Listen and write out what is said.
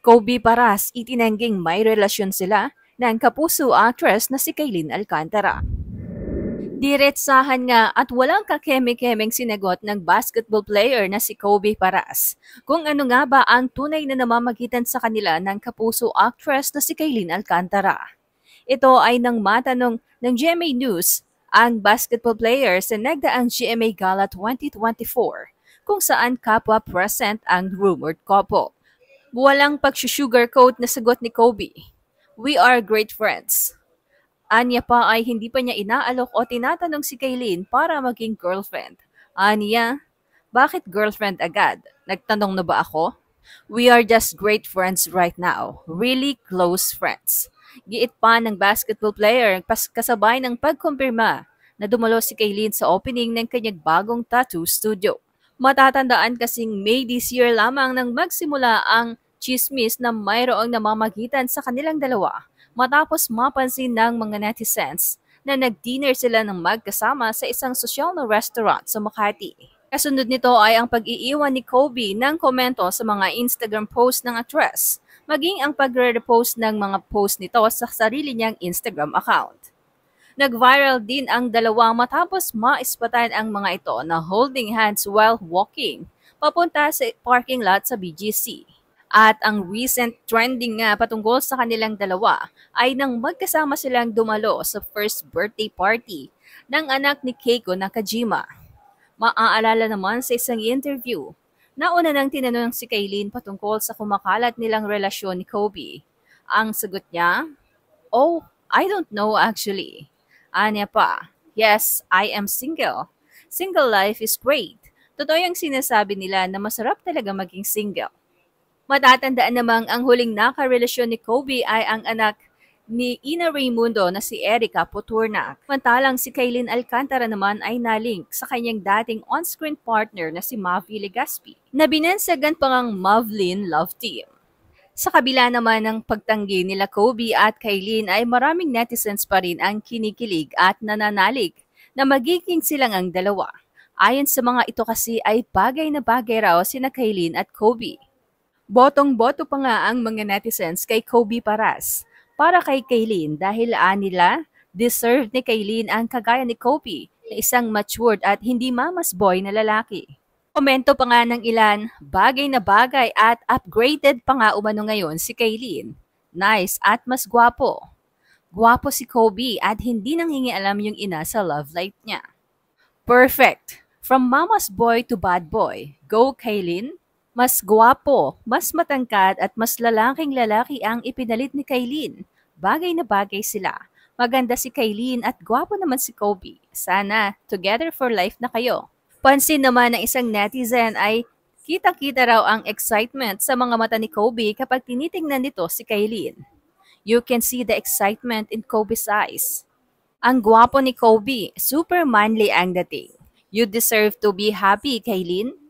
Kobe Paras itinangging may relasyon sila ng kapuso actress na si Kaylin Alcantara. Diretsahan nga at walang kakeme-kemeng sinagot ng basketball player na si Kobe Paras kung ano nga ba ang tunay na namamagitan sa kanila ng kapuso actress na si Kaylin Alcantara. Ito ay nang matanong ng GMA News ang basketball player sa nagdaang GMA Gala 2024 kung saan kapwa present ang rumored couple. Walang pag-sugarcoat na sagot ni Kobe. We are great friends. Anya pa ay hindi pa niya inaalok o tinatanong si Kaylin para maging girlfriend. Anya, bakit girlfriend agad? Nagtanong na ba ako? We are just great friends right now. Really close friends. Giit pa ng basketball player kasabay ng pagkumpirma na dumalo si Kaylin sa opening ng kanyang bagong tattoo studio. Matatandaan kasing May this year lamang nang magsimula ang chismis na mayroong namamagitan sa kanilang dalawa matapos mapansin ng mga netizens na nag-dinner sila ng magkasama sa isang sosyal na restaurant sa Makati. Kasunod nito ay ang pag-iiwan ni Kobe ng komento sa mga Instagram post ng actress, maging ang pagre-repost ng mga post nito sa sarili niyang Instagram account. Nag-viral din ang dalawa matapos maispatan ang mga ito na holding hands while walking papunta sa parking lot sa BGC. At ang recent trending nga patungkol sa kanilang dalawa ay nang magkasama silang dumalo sa first birthday party ng anak ni Keiko Nakajima. Maaalala naman sa isang interview, nauna nang tinanong si Kaylin patungkol sa kumakalat nilang relasyon ni Kobe. Ang sagot niya, "Oh, I don't know actually." Anya pa, "Yes, I am single. Single life is great." Totoo yung sinasabi nila na masarap talaga maging single. Matatandaan namang ang huling nakarelasyon ni Kobe ay ang anak ni Ina Raimundo na si Erica Poturnak. Mantalang si Kaylin Alcantara naman ay nalink sa kanyang dating on-screen partner na si Mavi Legaspi na binansagan pa ngang Mavlin Love Team. Sa kabila naman ng pagtanggi nila Kobe at Kaylin ay maraming netizens pa rin ang kinikilig at nananalig na magiging silang ang dalawa. Ayon sa mga ito kasi ay bagay na bagay raw sina Kaylin at Kobe. Botong-boto pa nga ang mga netizens kay Kobe Paras para kay Kaylin dahil nila deserve ni Kaylin ang kagaya ni Kobe na isang matured at hindi mamas boy na lalaki. Komento pa nga ng ilan, bagay na bagay at upgraded pa nga umano ngayon si Kaylin. Nice at mas gwapo. Gwapo si Kobe at hindi nanghingialam yung ina sa love life niya. Perfect! From mama's boy to bad boy. Go Kaylin! Mas gwapo, mas matangkad at mas lalaking lalaki ang ipinalit ni Kaylin. Bagay na bagay sila. Maganda si Kaylin at gwapo naman si Kobe. Sana, together for life na kayo. Pansin naman ng isang netizen ay kitang-kita raw ang excitement sa mga mata ni Kobe kapag tinitingnan nito si Kaylin. You can see the excitement in Kobe's eyes. Ang gwapo ni Kobe, super manly ang dating. You deserve to be happy, Kaylin.